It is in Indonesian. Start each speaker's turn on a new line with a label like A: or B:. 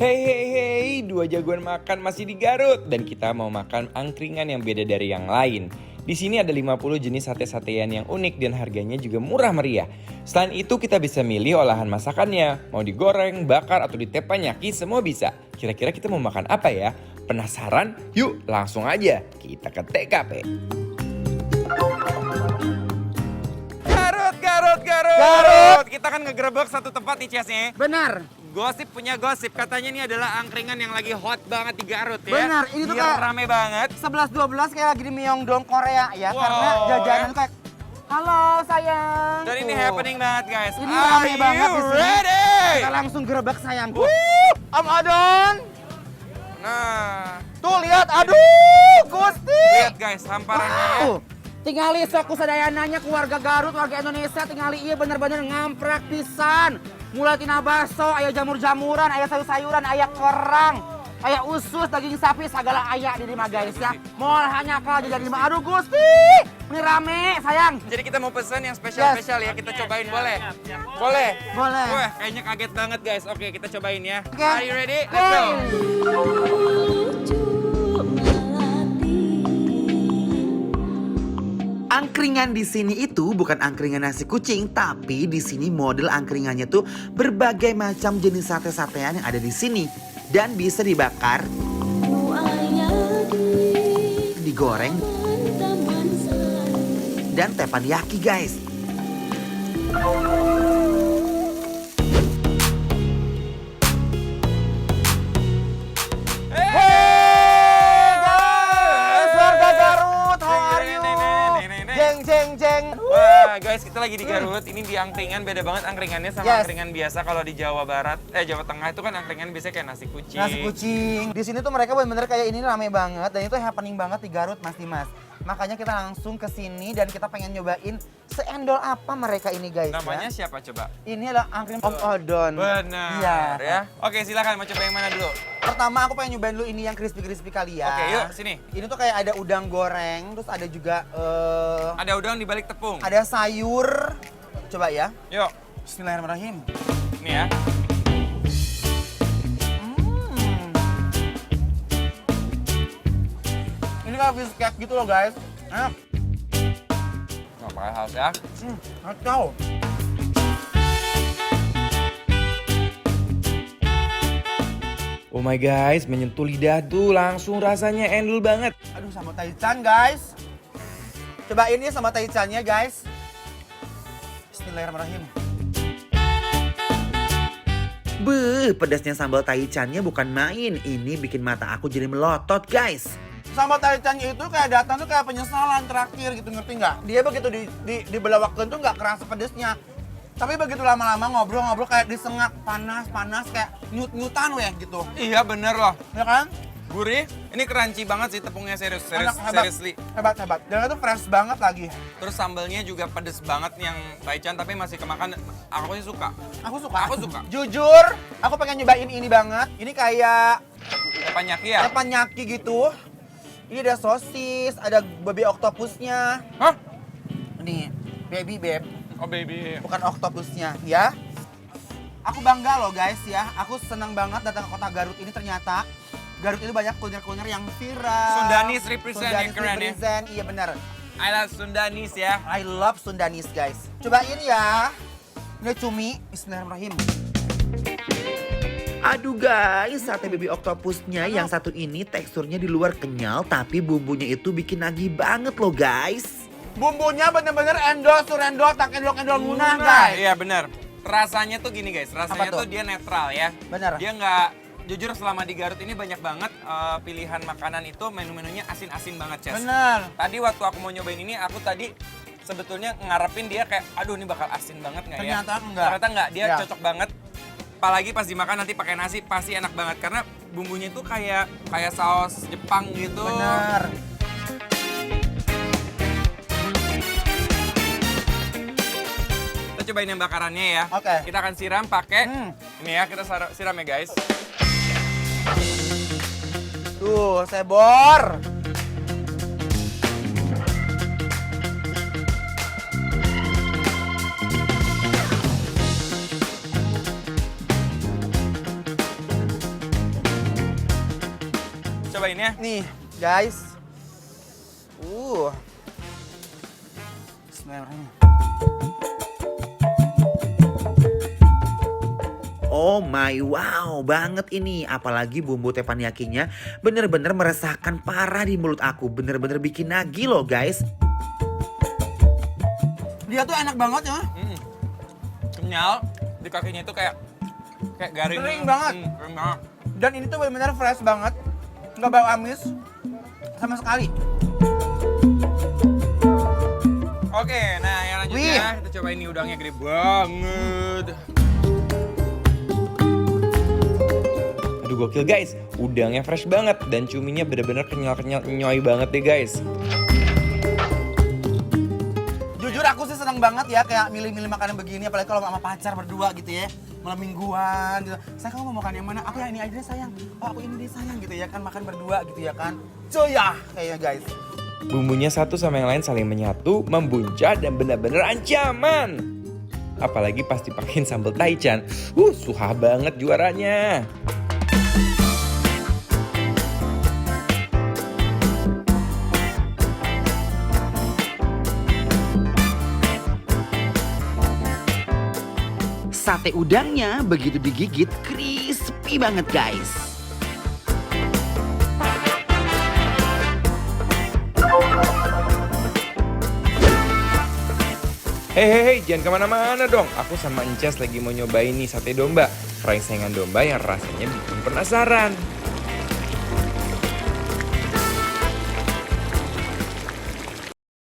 A: Hey, dua jagoan makan masih di Garut dan kita mau makan angkringan yang beda dari yang lain. Di sini ada 50 jenis sate-satean yang unik dan harganya juga murah meriah. Selain itu kita bisa milih olahan masakannya, mau digoreng, bakar atau ditepanyaki semua bisa. Kira-kira kita mau makan apa ya? Penasaran? Yuk langsung aja kita ke TKP. Garut! Kita kan ngegerebek satu tempat nih Ciasnya.
B: Benar.
A: Gosip punya gosip, katanya ini adalah angkringan yang lagi hot banget di Garut ya.
B: Benar, ini tuh kayak
A: rame banget.
B: 11-12 kayak lagi di Myeongdong Korea ya.
A: Wow,
B: Karena jajanan tuh kayak, halo sayang.
A: Dan ini
B: Tuh.
A: happening banget guys.
B: Ini rame banget di sini.
A: Ready?
B: Kita langsung gerebek sayangku. Om Adon.
A: Nah,
B: Tuh lihat, aduh Gusti.
A: lihat guys hamparannya ya.
B: Wow. Tingali sok kusadananya keluarga Garut, warga Indonesia tingali iya bener-bener ngamprak pisan. Mulai tina baso, aya jamur-jamuran, aya sayur-sayuran, aya kerang, aya usus, daging sapi, segala aya di lima guys ya. Moal hanya kal jadi lima. Aduh Gusti, ini rame sayang.
A: Jadi kita mau pesan yang spesial-spesial ya, kita cobain boleh? Boleh?
B: Boleh.
A: Wah, kayaknya kaget banget guys. Oke, kita cobain ya.
B: Oke.
A: Are you ready? Let's go.
C: Angkringan di sini itu bukan angkringan nasi kucing, tapi di sini model angkringannya tuh berbagai macam jenis sate-satean yang ada di sini dan bisa dibakar, digoreng, dan teppanyaki guys.
B: Jeng.
A: Wah guys, kita lagi di Garut. Ini di angkringan, beda banget angkringannya sama
B: Yes.
A: angkringan biasa. Kalau di Jawa Barat, Jawa Tengah itu kan angkringan biasanya kayak nasi kucing.
B: Nasi kucing. Di sini tuh mereka bener-bener kayak ini rame banget dan itu happening banget di Garut Mas Dimas. Makanya kita langsung ke sini dan kita pengen nyobain seendol apa mereka ini guys.
A: Namanya
B: ya.
A: siapa coba?
B: Ini adalah angkringan Om Odon.
A: Benar
B: Iya.
A: ya. Oke, silakan mau coba yang mana dulu?
B: Pertama aku pengen nyobain dulu ini yang crispy-crispy kali ya.
A: Oke, yuk sini.
B: Ini tuh kayak ada udang goreng, terus ada juga
A: Ada udang di balik tepung.
B: ada sayur. Coba ya.
A: Yuk,
B: Bismillahirrahmanirrahim.
A: nih ya.
B: Ini kayak fish cake gitu loh guys. Enak.
A: Nggak pakai haus ya.
B: Kacau.
A: Oh my guys, menyentuh lidah tuh langsung rasanya endul banget.
B: Aduh sama taichan guys. Cobain ya sama taichannya guys. Bismillahirrahmanirrahim.
C: Beuh, pedasnya sambal taichannya bukan main. Ini bikin mata aku jadi melotot guys.
B: Sambal taichannya itu kayak datang tuh kayak penyesalan terakhir gitu, ngerti nggak? Dia begitu dibelawakkan tuh nggak kerasa pedesnya. Tapi begitu lama-lama ngobrol-ngobrol kayak disengat panas-panas kayak nyut-nyutan weh gitu.
A: Iya bener loh.
B: Ya kan?
A: Gurih. Ini crunchy banget sih tepungnya serius.
B: Enak, hebat.
A: Seriously.
B: Hebat. Dan itu fresh banget lagi.
A: Terus sambalnya juga pedes banget yang taichan tapi masih kemakan. Aku sih suka.
B: Aku suka.
A: Aku suka.
B: Jujur, aku pengen nyobain ini banget. Ini kayak
A: Teppanyaki ya?
B: teppanyaki gitu. Ini ada sosis, ada baby octopusnya.
A: Hah?
B: Nih, baby beb,
A: Oh baby.
B: bukan octopusnya ya. Aku bangga loh guys ya. Aku senang banget datang ke kota Garut ini ternyata. Garut itu banyak kuliner-kuliner yang viral.
A: Sundanis represent yang keren ya.
B: represent, iya benar.
A: I love Sundanis ya.
B: I love Sundanis guys. Cobain ya. Ini cumi, bismillahirrahmanirrahim.
C: Aduh guys, sate baby octopusnya yang satu ini teksturnya di luar kenyal tapi bumbunya itu bikin nagih banget loh guys.
B: Bumbunya bener-bener endol, surendol, tak endol munah guys.
A: Iya bener. Rasanya tuh gini guys, rasanya
B: Apa tuh?
A: tuh dia netral ya.
B: Bener.
A: Dia nggak, jujur selama di Garut ini banyak banget pilihan makanan itu menu-menunya asin-asin banget Ces.
B: Bener.
A: Tadi waktu aku mau nyobain ini, aku tadi sebetulnya ngarepin dia kayak, aduh ini bakal asin banget nggak ya?
B: Ternyata enggak.
A: Ternyata enggak, dia
B: Ya.
A: cocok banget. Apalagi pas dimakan nanti pakai nasi pasti enak banget karena bumbunya itu kayak saus Jepang gitu.
B: Bener.
A: Kita cobain yang bakarannya ya.
B: Oke.
A: Kita akan siram pakai ini ya, kita siram ya guys.
B: Tuh, sebor.
A: cobain ya.
B: Nih, guys. Bismillahirrahmanirrahim.
C: Oh my wow banget ini. Apalagi bumbu teppanyaki-nya bener-bener meresahkan parah di mulut aku. Bener-bener bikin nagih loh guys.
B: Dia tuh enak banget ya.
A: Kenyal, di kakinya itu kayak garing.
B: Kering banget.
A: Kering banget.
B: Dan ini tuh benar-benar fresh banget. Nggak bau amis sama sekali.
A: Oke, nah yang lanjutnya kita cobain nih udangnya gede banget. Aduh gokil guys, udangnya fresh banget dan cuminya bener-bener kenyal-kenyal nyoy banget deh guys.
B: Jujur aku sih senang banget ya kayak milih-milih makanan begini, apalagi kalau sama pacar berdua gitu ya, malam mingguan gitu. Saya kamu mau makan yang mana? Aku yang ini aja deh sayang. Oh aku ini deh sayang gitu ya kan, makan berdua gitu ya kan. Coyah kayaknya guys.
A: Bumbunya satu sama yang lain saling menyatu, membuncah dan benar-benar ancaman. Apalagi pas dipakein sambal taichan, suha banget juaranya.
C: Sate udangnya begitu digigit crispy banget guys.
A: Hei, jangan kemana-mana dong. Aku sama Encas lagi mau nyobain nih sate domba. Fry sayangan domba yang rasanya bikin penasaran.